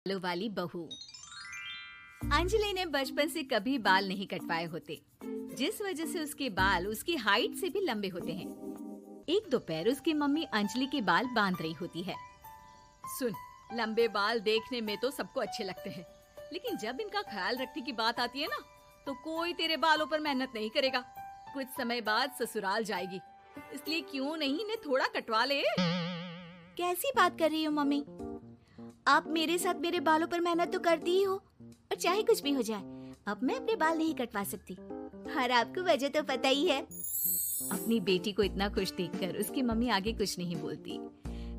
बालों वाली बहू। अंजलि ने बचपन से कभी बाल नहीं कटवाए होते, जिस वजह से उसके बाल उसकी हाइट से भी लंबे होते हैं। एक दोपहर उसकी मम्मी अंजलि के बाल बांध रही होती है। सुन, लंबे बाल देखने में तो सबको अच्छे लगते हैं, लेकिन जब इनका ख्याल रखने की बात आती है ना, तो कोई तेरे बालों पर मेहनत नहीं करेगा। कुछ समय बाद ससुराल जाएगी, इसलिए क्यों नहीं इन्हें थोड़ा कटवा ले। कैसी बात कर रही हो मम्मी? आप मेरे साथ मेरे बालों पर मेहनत तो करती ही हो, और चाहे कुछ भी हो जाए, अब मैं अपने बाल नहीं कटवा सकती। और आपको वजह तो पता ही है। अपनी बेटी को इतना खुश देखकर उसकी मम्मी आगे कुछ नहीं बोलती।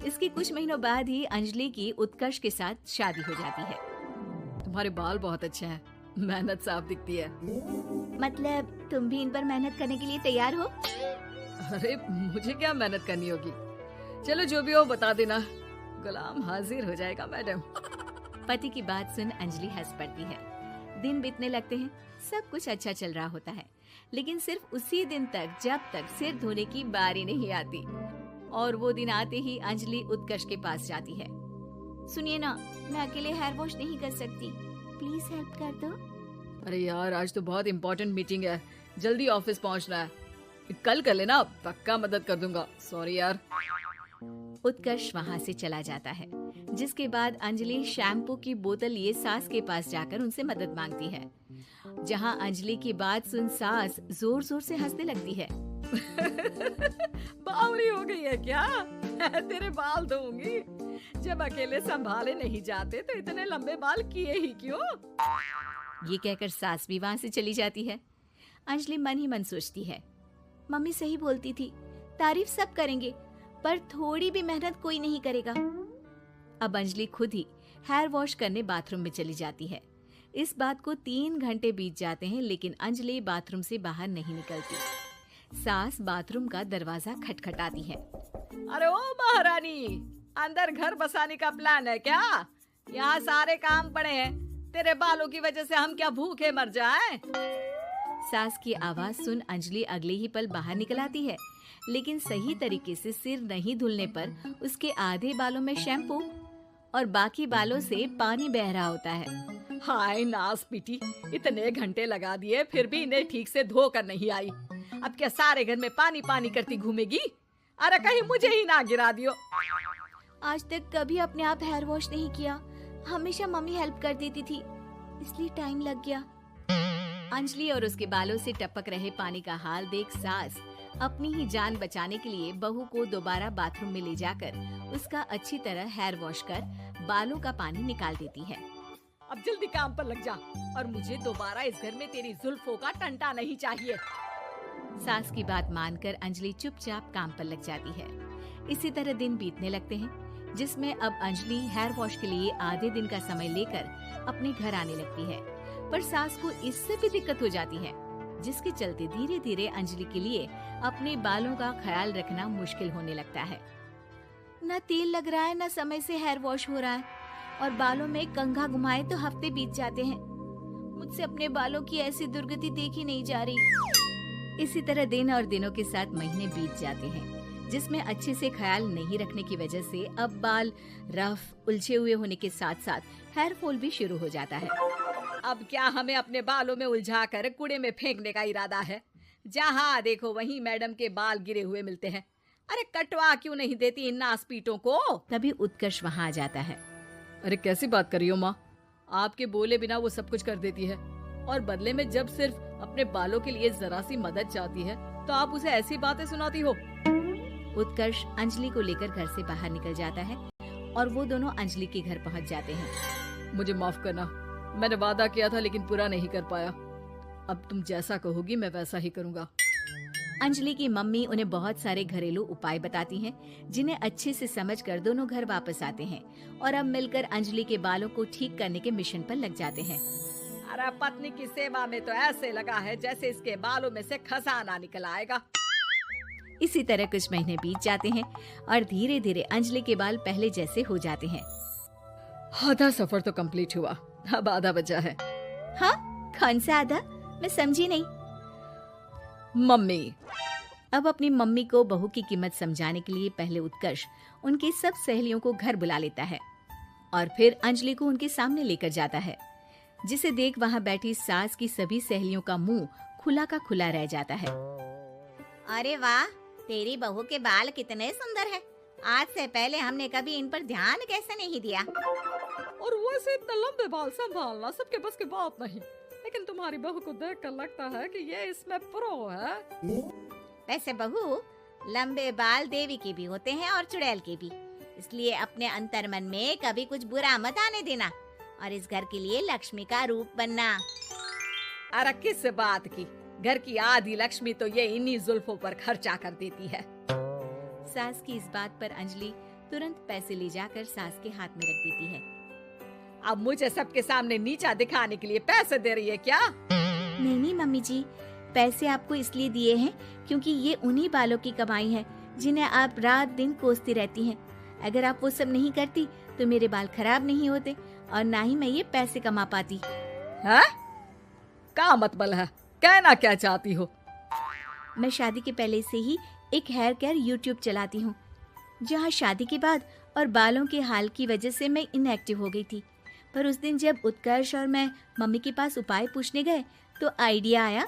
इसके कुछ महीनों बाद ही अंजलि की उत्कर्ष के साथ शादी हो जाती है। तुम्हारे बाल बहुत अच्छे हैं, मेहनत साफ दिखती है। मतलब तुम भी इन पर मेहनत करने के लिए तैयार हो? अरे मुझे क्या मेहनत करनी होगी, चलो जो भी हो बता देना, गुलाम हाजिर हो जाएगा मैडम। पति की बात सुन अंजलि हंस पड़ती है। दिन बीतने लगते हैं, सब कुछ अच्छा चल रहा होता है, लेकिन सिर्फ उसी दिन तक जब तक सिर धोने की बारी नहीं आती। और वो दिन आते ही अंजलि उत्कर्ष के पास जाती है। सुनिए ना, मैं अकेले हेयर वॉश नहीं कर सकती, प्लीज हेल्प कर दो। अरे यार, आज तो बहुत इम्पोर्टेंट मीटिंग है, जल्दी ऑफिस पहुंचना है, कल कर लेना, पक्का मदद कर दूंगा। सॉरी यार। उत्कर्ष वहाँ से चला जाता है, जिसके बाद अंजलि शैम्पू की बोतल लिए सास के पास जाकर उनसे मदद मांगती है। जहाँ अंजलि की बात सुन सास जोर जोर से हंसने लगती है। बावरी हो गई है क्या? तेरे बाल धोऊंगी, जब अकेले संभाले नहीं जाते तो इतने लंबे बाल किए ही क्यों? ये कहकर सास भी वहाँ से चली जाती है। अंजलि मन ही मन सोचती है, मम्मी सही बोलती थी, तारीफ सब करेंगे, पर थोड़ी भी मेहनत कोई नहीं करेगा। अब अंजलि खुद ही हेयर वॉश करने बाथरूम में चली जाती है। इस बात को 3 घंटे बीत जाते हैं, लेकिन अंजलि बाथरूम से बाहर नहीं निकलती। सास बाथरूम का दरवाजा खटखटाती है। अरे ओ महारानी, अंदर घर बसाने का प्लान है क्या? यहाँ सारे काम पड़े हैं, तेरे बालों की वजह से हम क्या भूखे मर जाएं? सास की आवाज सुन अंजलि अगले ही पल बाहर निकल आती है, लेकिन सही तरीके से सिर नहीं धुलने पर उसके आधे बालों में शैम्पू और बाकी बालों से पानी बह रहा होता है। हाय नास पीटी, इतने घंटे लगा दिए फिर भी इन्हें ठीक से धो कर नहीं आई। अब क्या सारे घर में पानी पानी करती घूमेगी? अरे कहीं मुझे ही ना गिरा दियो। आज तक कभी अपने आप हेयर वॉश नहीं किया, हमेशा मम्मी हेल्प कर देती थी, इसलिए टाइम लग गया। अंजलि और उसके बालों से टपक रहे पानी का हाल देख सास अपनी ही जान बचाने के लिए बहू को दोबारा बाथरूम में ले जाकर उसका अच्छी तरह हेयर वॉश कर बालों का पानी निकाल देती है। अब जल्दी काम पर लग जा, और मुझे दोबारा इस घर में तेरी जुल्फों का टंटा नहीं चाहिए। सास की बात मानकर अंजलि चुपचाप काम पर लग जाती है। इसी तरह दिन बीतने लगते हैं, जिसमें अब अंजलि हेयर वॉश के लिए आधे दिन का समय लेकर अपने घर आने लगती है, पर सास को इससे भी दिक्कत हो जाती है, जिसके चलते धीरे धीरे अंजलि के लिए अपने बालों का ख्याल रखना मुश्किल होने लगता है। न तेल लग रहा है, न समय से हेयर वॉश हो रहा है, और बालों में कंघा घुमाए तो हफ्ते बीत जाते हैं। मुझसे अपने बालों की ऐसी दुर्गति देखी नहीं जा रही। इसी तरह दिन और दिनों के साथ महीने बीत जाते हैं, जिसमें अच्छे से ख्याल नहीं रखने की वजह से अब बाल रफ उलझे हुए होने के साथ साथ हेयर फॉल भी शुरू हो जाता है। अब क्या हमें अपने बालों में उलझा कर कूड़े में फेंकने का इरादा है? जहाँ देखो वहीं मैडम के बाल गिरे हुए मिलते हैं। अरे कटवा क्यों नहीं देती इन नासपीटों को? तभी उत्कर्ष वहाँ आ जाता है। अरे कैसी बात कर रही हो माँ, आपके बोले बिना वो सब कुछ कर देती है, और बदले में जब सिर्फ अपने बालों के लिए जरा सी मदद चाहती है तो आप उसे ऐसी बातें सुनाती हो। उत्कर्ष अंजलि को लेकर घर से बाहर निकल जाता है और वो दोनों अंजलि के घर पहुँच जाते हैं। मुझे माफ करना, मैंने वादा किया था लेकिन पूरा नहीं कर पाया। अब तुम जैसा कहोगी मैं वैसा ही करूँगा। अंजलि की मम्मी उन्हें बहुत सारे घरेलू उपाय बताती हैं, जिन्हें अच्छे से समझकर दोनों घर वापस आते हैं और अब मिलकर अंजलि के बालों को ठीक करने के मिशन पर लग जाते हैं। अरे पत्नी की सेवा में तो ऐसे लगा है जैसे इसके बालों में से खजाना निकल आएगा। इसी तरह कुछ महीने बीत जाते हैं और धीरे धीरे अंजलि के बाल पहले जैसे हो जाते हैं। आधा सफर तो कंप्लीट हुआ, अब आधा बचा है। हाँ, कौन सा आधा? मैं समझी नहीं। मम्मी। अब अपनी मम्मी को बहू की कीमत समझाने के लिए पहले उत्कर्ष उनकी सब सहेलियों को घर बुला लेता है। और फिर अंजलि को उनके सामने लेकर जाता है, जिसे देख वहाँ बैठी सास की सभी सहेलियों का मुंह खुला का खुला रह जाता है। अरे वाह, तेरी बहू के बाल कितने सुंदर है। आज से पहले हमने कभी इन पर ध्यान कैसे नहीं दिया। और वैसे इतने लंबे बाल संभालना सबके बस की बात नहीं, लेकिन तुम्हारी बहू को देखकर लगता है कि ये इसमें प्रो है। वैसे बहू, लंबे बाल देवी के भी होते हैं और चुड़ैल के भी, इसलिए अपने अंतर्मन में कभी कुछ बुरा मत आने देना और इस घर के लिए लक्ष्मी का रूप बनना। अरे किस बात की, घर की आधी लक्ष्मी तो ये इन्हीं जुल्फों पर खर्चा कर देती है। सास की इस बात पर अंजलि तुरंत पैसे ले जाकर सास के हाथ में रख देती है। अब मुझे सबके सामने नीचा दिखाने के लिए पैसे दे रही है क्या? नहीं नहीं मम्मी जी, पैसे आपको इसलिए दिए हैं क्योंकि ये उन्हीं बालों की कमाई है जिन्हें आप रात दिन कोसती रहती हैं। अगर आप वो सब नहीं करती तो मेरे बाल खराब नहीं होते और ना ही मैं ये पैसे कमा पाती। है? का मतलब है? कहना क्या चाहती हो? मैं शादी के पहले से ही एक हेयर केयर यूट्यूब चलाती हूँ, जहाँ शादी के बाद और बालों के हाल की वजह से मैं इनएक्टिव हो गई थी। पर उस दिन जब उत्कर्ष और मैं मम्मी के पास उपाय पूछने गए तो आइडिया आया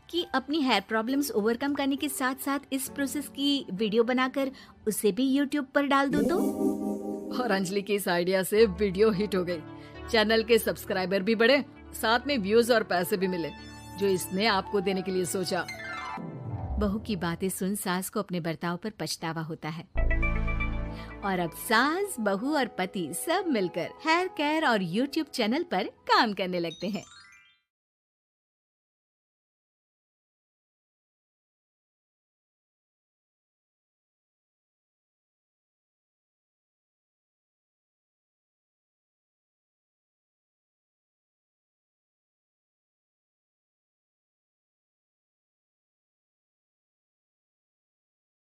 कि अपनी हेयर प्रॉब्लम्स ओवरकम करने के साथ साथ इस प्रोसेस की वीडियो बनाकर उसे भी यूट्यूब पर डाल दूं तो। और अंजलि के इस आइडिया से वीडियो हिट हो गई, चैनल के सब्सक्राइबर भी बढ़े, साथ में व्यूज और पैसे भी मिले जो इसने आपको देने के लिए सोचा। बहू की बातें सुन सास को अपने बर्ताव पर पछतावा होता है और अब सास, बहू और पति सब मिलकर हेयर केयर और यूट्यूब चैनल पर काम करने लगते हैं।